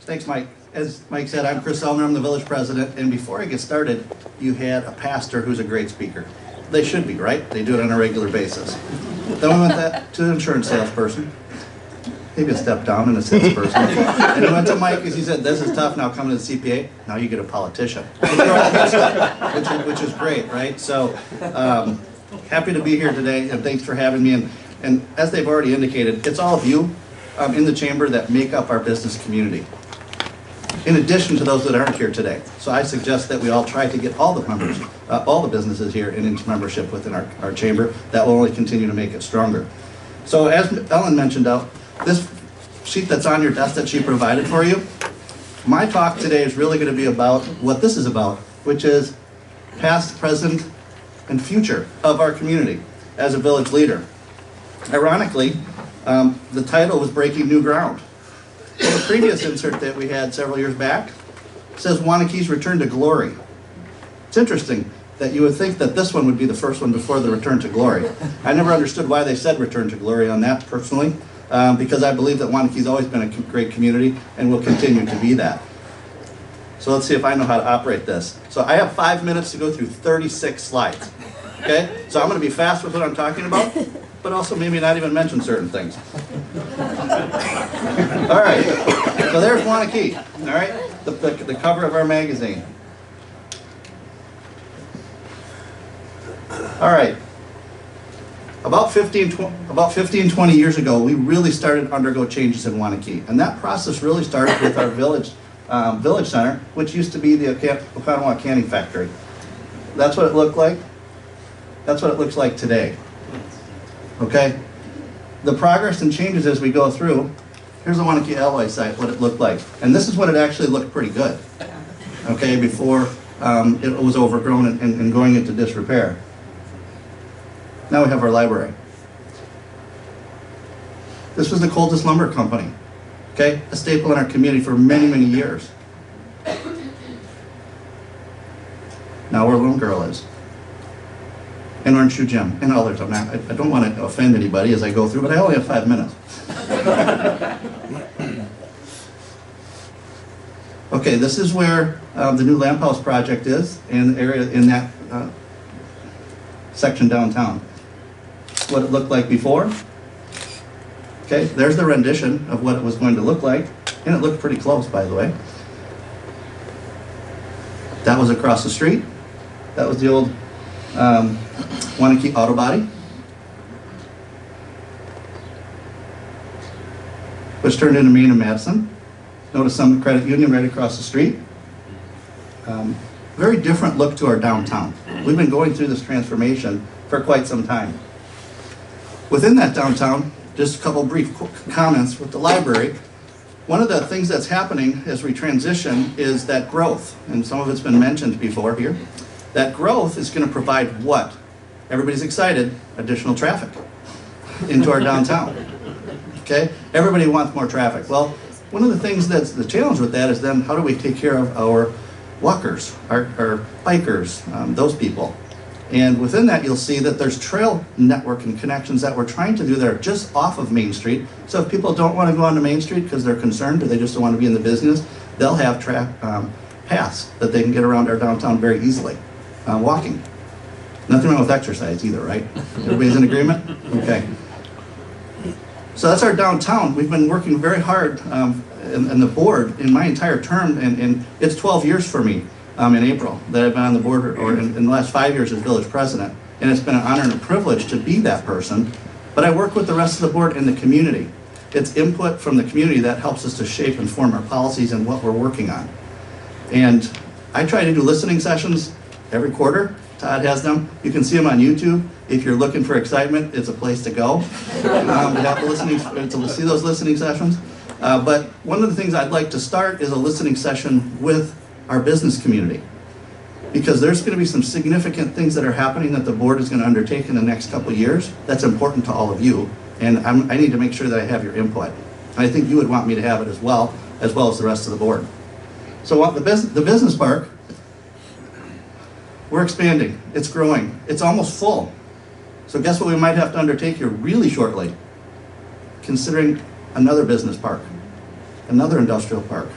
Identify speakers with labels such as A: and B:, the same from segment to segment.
A: Thanks, Mike. As Mike said, I'm Chris Zellner, I'm the village president, and before I get started, you had a pastor who's a great speaker. They should be, right? They do it on a regular basis. Then we went to an insurance salesperson, maybe a step down in a salesperson, and we went to Mike because he said, this is tough now coming to the CPA, now you get a politician, which is great, right? So, happy to be here today, and thanks for having me. And as they've already indicated, it's all of you in the chamber that make up our business community, in addition to those that aren't here today. So I suggest that we all try to get all the members, all the businesses here into membership within our chamber. That will only continue to make it stronger. So as Ellen mentioned out, this sheet that's on your desk that she provided for you, my talk today is really going to be about what this is about, which is past, present, and future of our community as a village leader. Ironically, the title was Breaking New Ground. Well, the previous insert that we had several years back says Waunakee's Return to Glory. It's interesting that you would think that this one would be the first one before the Return to Glory. I never understood why they said Return to Glory on that personally, because I believe that Waunakee's always been a great community and will continue to be that. So let's see if I know how to operate this. So I have 5 minutes to go through 36 slides. Okay? So I'm going to be fast with what I'm talking about, but also maybe not even mention certain things. All right, so there's Waunakee, all right? The cover of our magazine. All right, about 15, 20 years ago, we really started to undergo changes in Waunakee, and that process really started with our village center, which used to be the Oconomowoc Canning Factory. That's what it looked like. That's what it looks like today. Okay? The progress and changes as we go through, here's the Waunakee Alloy site, what it looked like. And this is what it actually looked pretty good, okay, before it was overgrown and going into disrepair. Now we have our library. This was the Coldest Lumber Company, okay, a staple in our community for many, many years. Now where Lone Girl is. And Orange Shoe Gym, and others. I don't want to offend anybody as I go through, but I only have 5 minutes. Okay, this is where the new lamp house project is, in the area in that section downtown. What it looked like before. Okay, there's the rendition of what it was going to look like, and it looked pretty close, by the way. That was across the street. That was the old Waunakee Auto Body, which turned into Main and Madison. Notice some credit union right across the street. Very different look to our downtown. We've been going through this transformation for quite some time. Within that downtown, just a couple brief comments with the library. One of the things that's happening as we transition is that growth, and some of it's been mentioned before here. That growth is going to provide what? Everybody's excited, additional traffic into our downtown. Okay? Everybody wants more traffic. Well, one of the things that's the challenge with that is then how do we take care of our walkers, our bikers, those people. And within that you'll see that there's trail network and connections that we're trying to do that are just off of Main Street. So if people don't want to go onto Main Street because they're concerned or they just don't want to be in the business, they'll have paths that they can get around our downtown very easily. Walking. Nothing wrong with exercise either, right? Everybody's in agreement? Okay. So that's our downtown. We've been working very hard in the board in my entire term, and it's 12 years for me in April that I've been on the board, or in the last 5 years as village president. And it's been an honor and a privilege to be that person. But I work with the rest of the board in the community. It's input from the community that helps us to shape and form our policies and what we're working on. And I try to do listening sessions every quarter. Todd has them. You can see them on YouTube. If you're looking for excitement, it's a place to go. To see those listening sessions. But one of the things I'd like to start is a listening session with our business community. Because there's going to be some significant things that are happening that the board is going to undertake in the next couple of years. That's important to all of you. And I need to make sure that I have your input. And I think you would want me to have it as well as the rest of the board. So the business park, we're expanding, it's growing, it's almost full. So guess what we might have to undertake here really shortly? Considering another business park, another industrial park.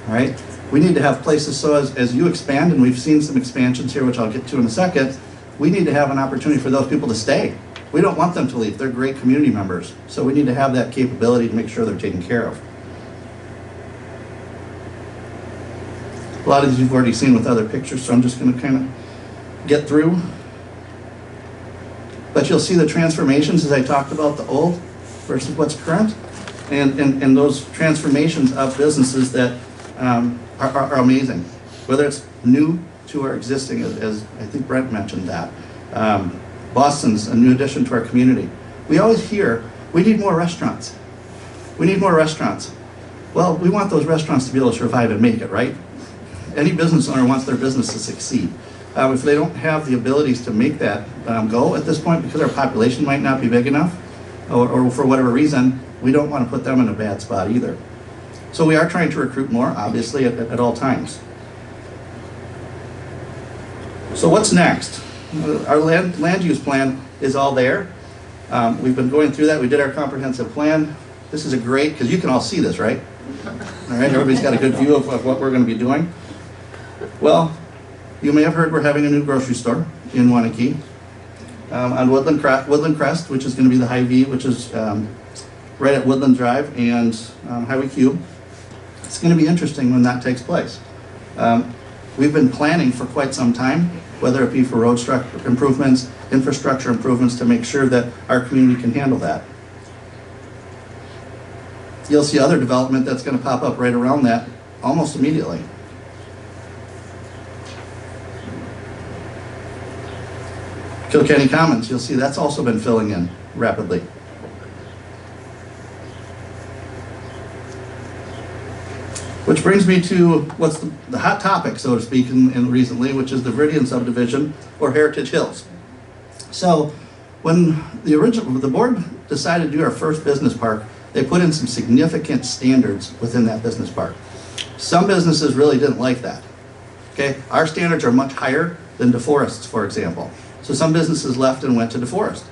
A: all right? We need to have places so as you expand, and we've seen some expansions here, which I'll get to in a second, we need to have an opportunity for those people to stay. We don't want them to leave. They're great community members. So we need to have that capability to make sure they're taken care of. A lot of these you've already seen with other pictures, so I'm just going to kind of get through. But you'll see the transformations as I talked about the old versus what's current. And those transformations of businesses that are amazing. Whether it's new to our existing, as I think Brent mentioned that. Boston's a new addition to our community. We always hear, we need more restaurants. We need more restaurants. Well, we want those restaurants to be able to survive and make it, right? Any business owner wants their business to succeed. If they don't have the abilities to make that go at this point, because our population might not be big enough, or for whatever reason, we don't want to put them in a bad spot either. So we are trying to recruit more, obviously, at all times. So what's next? Our land use plan is all there. We've been going through that. We did our comprehensive plan. This is a great, because you can all see this, right? All right, everybody's got a good view of what we're going to be doing. Well, you may have heard we're having a new grocery store in Waunakee on Woodland Crest, which is going to be the HyVee, which is right at Woodland Drive and Highway Q. It's going to be interesting when that takes place. We've been planning for quite some time, whether it be for road structure improvements, infrastructure improvements, to make sure that our community can handle that. You'll see other development that's going to pop up right around that almost immediately. Kilkenny Commons, you'll see that's also been filling in rapidly. Which brings me to what's the hot topic, so to speak, in recently, which is the Veridian subdivision, or Heritage Hills. So when the board decided to do our first business park, they put in some significant standards within that business park. Some businesses really didn't like that. Okay, our standards are much higher than DeForest's, for example. So some businesses left and went to DeForest,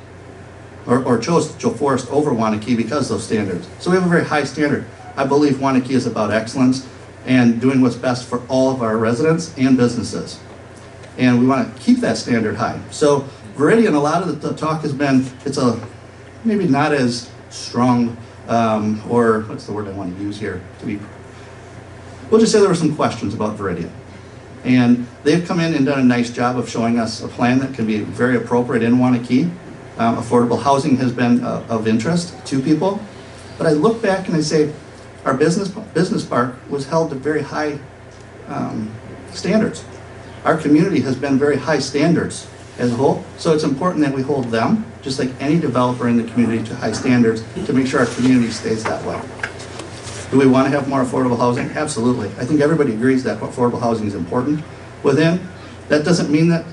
A: or chose DeForest over Waunakee because of those standards. So we have a very high standard. I believe Waunakee is about excellence and doing what's best for all of our residents and businesses. And we want to keep that standard high. So Veridian, a lot of the talk has been, it's maybe not as strong, or what's the word I want to use here? We'll just say there were some questions about Veridian. And they've come in and done a nice job of showing us a plan that can be very appropriate in Waunakee. Affordable housing has been of interest to people. But I look back and I say, our business park was held to very high standards. Our community has been very high standards as a whole, so it's important that we hold them, just like any developer in the community, to high standards to make sure our community stays that way. Do we want to have more affordable housing? Absolutely. I think everybody agrees that affordable housing is important within. That doesn't mean that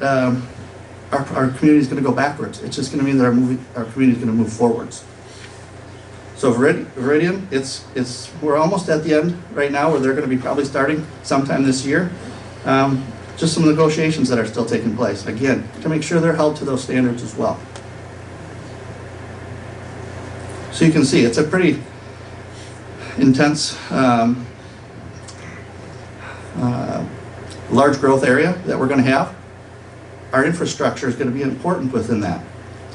A: our community is going to go backwards. It's just going to mean that our community is going to move forwards. So Veridian, we're almost at the end right now, where they're going to be probably starting sometime this year. Just some negotiations that are still taking place, again, to make sure they're held to those standards as well. So you can see it's a pretty intense, large growth area that we're going to have. Our infrastructure is going to be important within that.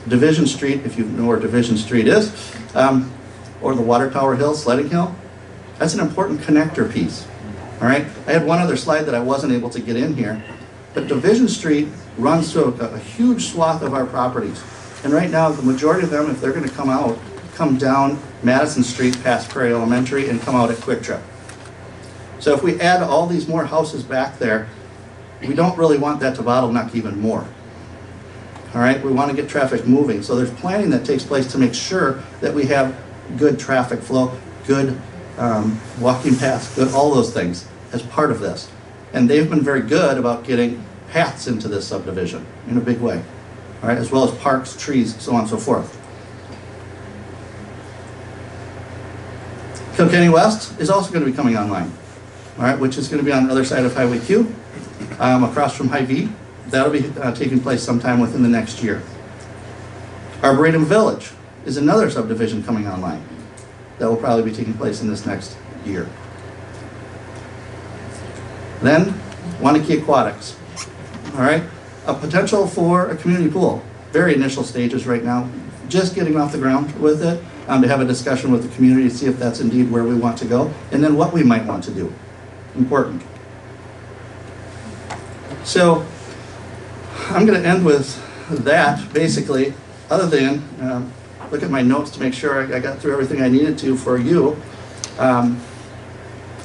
A: Division Street, if you know where Division Street is, or the Water Tower Hill, Sledding Hill, that's an important connector piece. All right, I had one other slide that I wasn't able to get in here, but Division Street runs through a huge swath of our properties. And right now, the majority of them, if they're going to come down Madison Street past Prairie Elementary and come out at Quick Trip. So if we add all these more houses back there, we don't really want that to bottleneck even more. All right, we want to get traffic moving. So there's planning that takes place to make sure that we have good traffic flow, good walking paths, good all those things as part of this. And they've been very good about getting paths into this subdivision in a big way, all right, as well as parks, trees, so on and so forth. Kilkenny West is also going to be coming online, all right, which is going to be on the other side of Highway Q, across from HyVee. That'll be taking place sometime within the next year. Arboretum Village is another subdivision coming online that will probably be taking place in this next year. Then, Waunakee Aquatics. All right, a potential for a community pool. Very initial stages right now, just getting off the ground with it, to have a discussion with the community to see if that's indeed where we want to go, and then what we might want to do. Important. So, I'm going to end with that, basically, other than look at my notes to make sure I got through everything I needed to for you.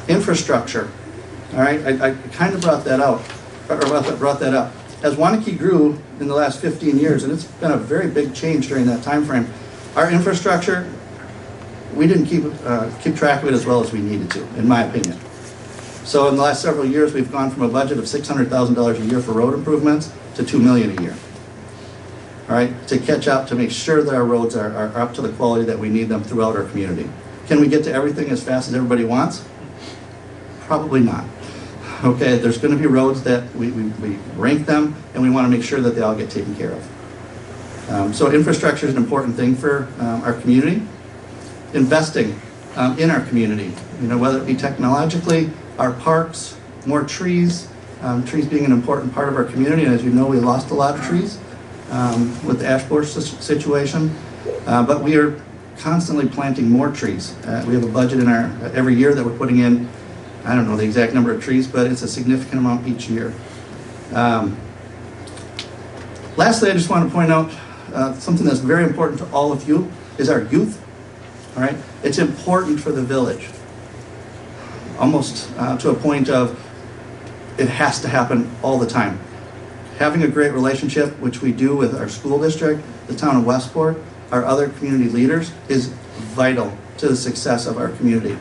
A: Infrastructure. All right, I kind of brought that out, or brought that up. As Waunakee grew in the last 15 years, and it's been a very big change during that time frame, our infrastructure, we didn't keep track of it as well as we needed to, in my opinion. So in the last several years, we've gone from a budget of $600,000 a year for road improvements to $2 million a year. All right, to catch up, to make sure that our roads are up to the quality that we need them throughout our community. Can we get to everything as fast as everybody wants? Probably not. Okay, there's going to be roads that we rank them, and we want to make sure that they all get taken care of. So infrastructure is an important thing for our community. Investing in our community, whether it be technologically, our parks, more trees, trees being an important part of our community. And as you know, we lost a lot of trees with the ash borer situation, but we are constantly planting more trees. We have a budget in our every year that we're putting in. I don't know the exact number of trees, but it's a significant amount each year. Lastly, I just want to point out something that's very important to all of you is our youth. All right, it's important for the village, almost to a point of it has to happen all the time. Having a great relationship, which we do with our school district, the town of Westport, our other community leaders, is vital to the success of our community.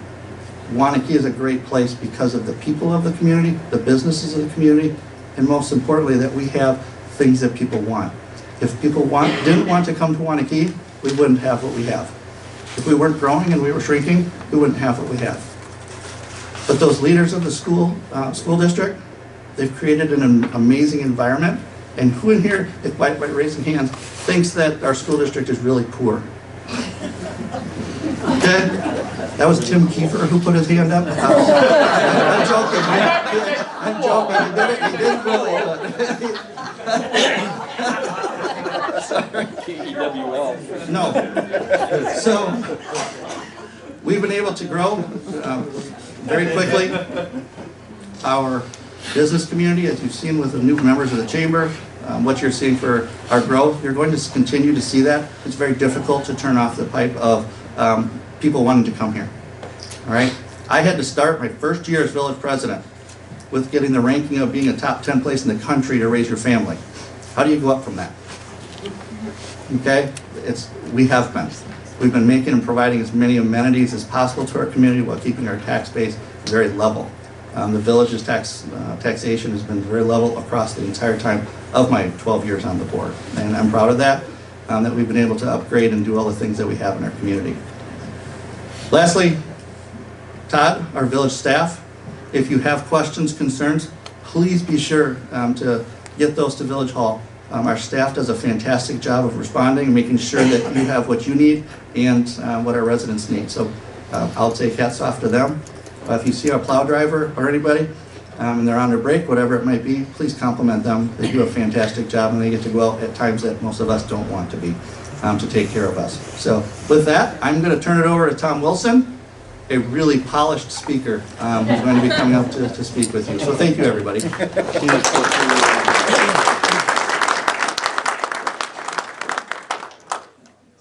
A: Waunakee is a great place because of the people of the community, the businesses of the community, and most importantly, that we have things that people want. If people didn't want to come to Waunakee, we wouldn't have what we have. If we weren't growing and we were shrinking, we wouldn't have what we have. But those leaders of the school district, they've created an amazing environment. And who in here, if by raising hands, thinks that our school district is really poor? Okay? That was Tim Kiefer who put his hand up. I'm joking. I'm joking. He didn't really. Sorry. KEWL. No. So we've been able to grow very quickly. Our business community, as you've seen with the new members of the chamber, what you're seeing for our growth, you're going to continue to see that. It's very difficult to turn off the pipe of people wanting to come here. All right, I had to start my first year as village president with getting the ranking of being a top 10 place in the country to raise your family. How do you go up from that? Okay, we have been. We've been making and providing as many amenities as possible to our community while keeping our tax base very level. The village's taxation has been very level across the entire time of my 12 years on the board. And I'm proud of that, that we've been able to upgrade and do all the things that we have in our community. Lastly, Todd, our village staff, if you have questions, concerns, please be sure to get those to Village Hall. Our staff does a fantastic job of responding and making sure that you have what you need and what our residents need. So I'll take hats off to them. If you see our plow driver or anybody and they're on their break, whatever it might be, please compliment them. They do a fantastic job and they get to go out at times that most of us don't want to be to take care of us. So with that, I'm going to turn it over to Tom Wilson, a really polished speaker who's going to be coming up to speak with you. So thank you, everybody.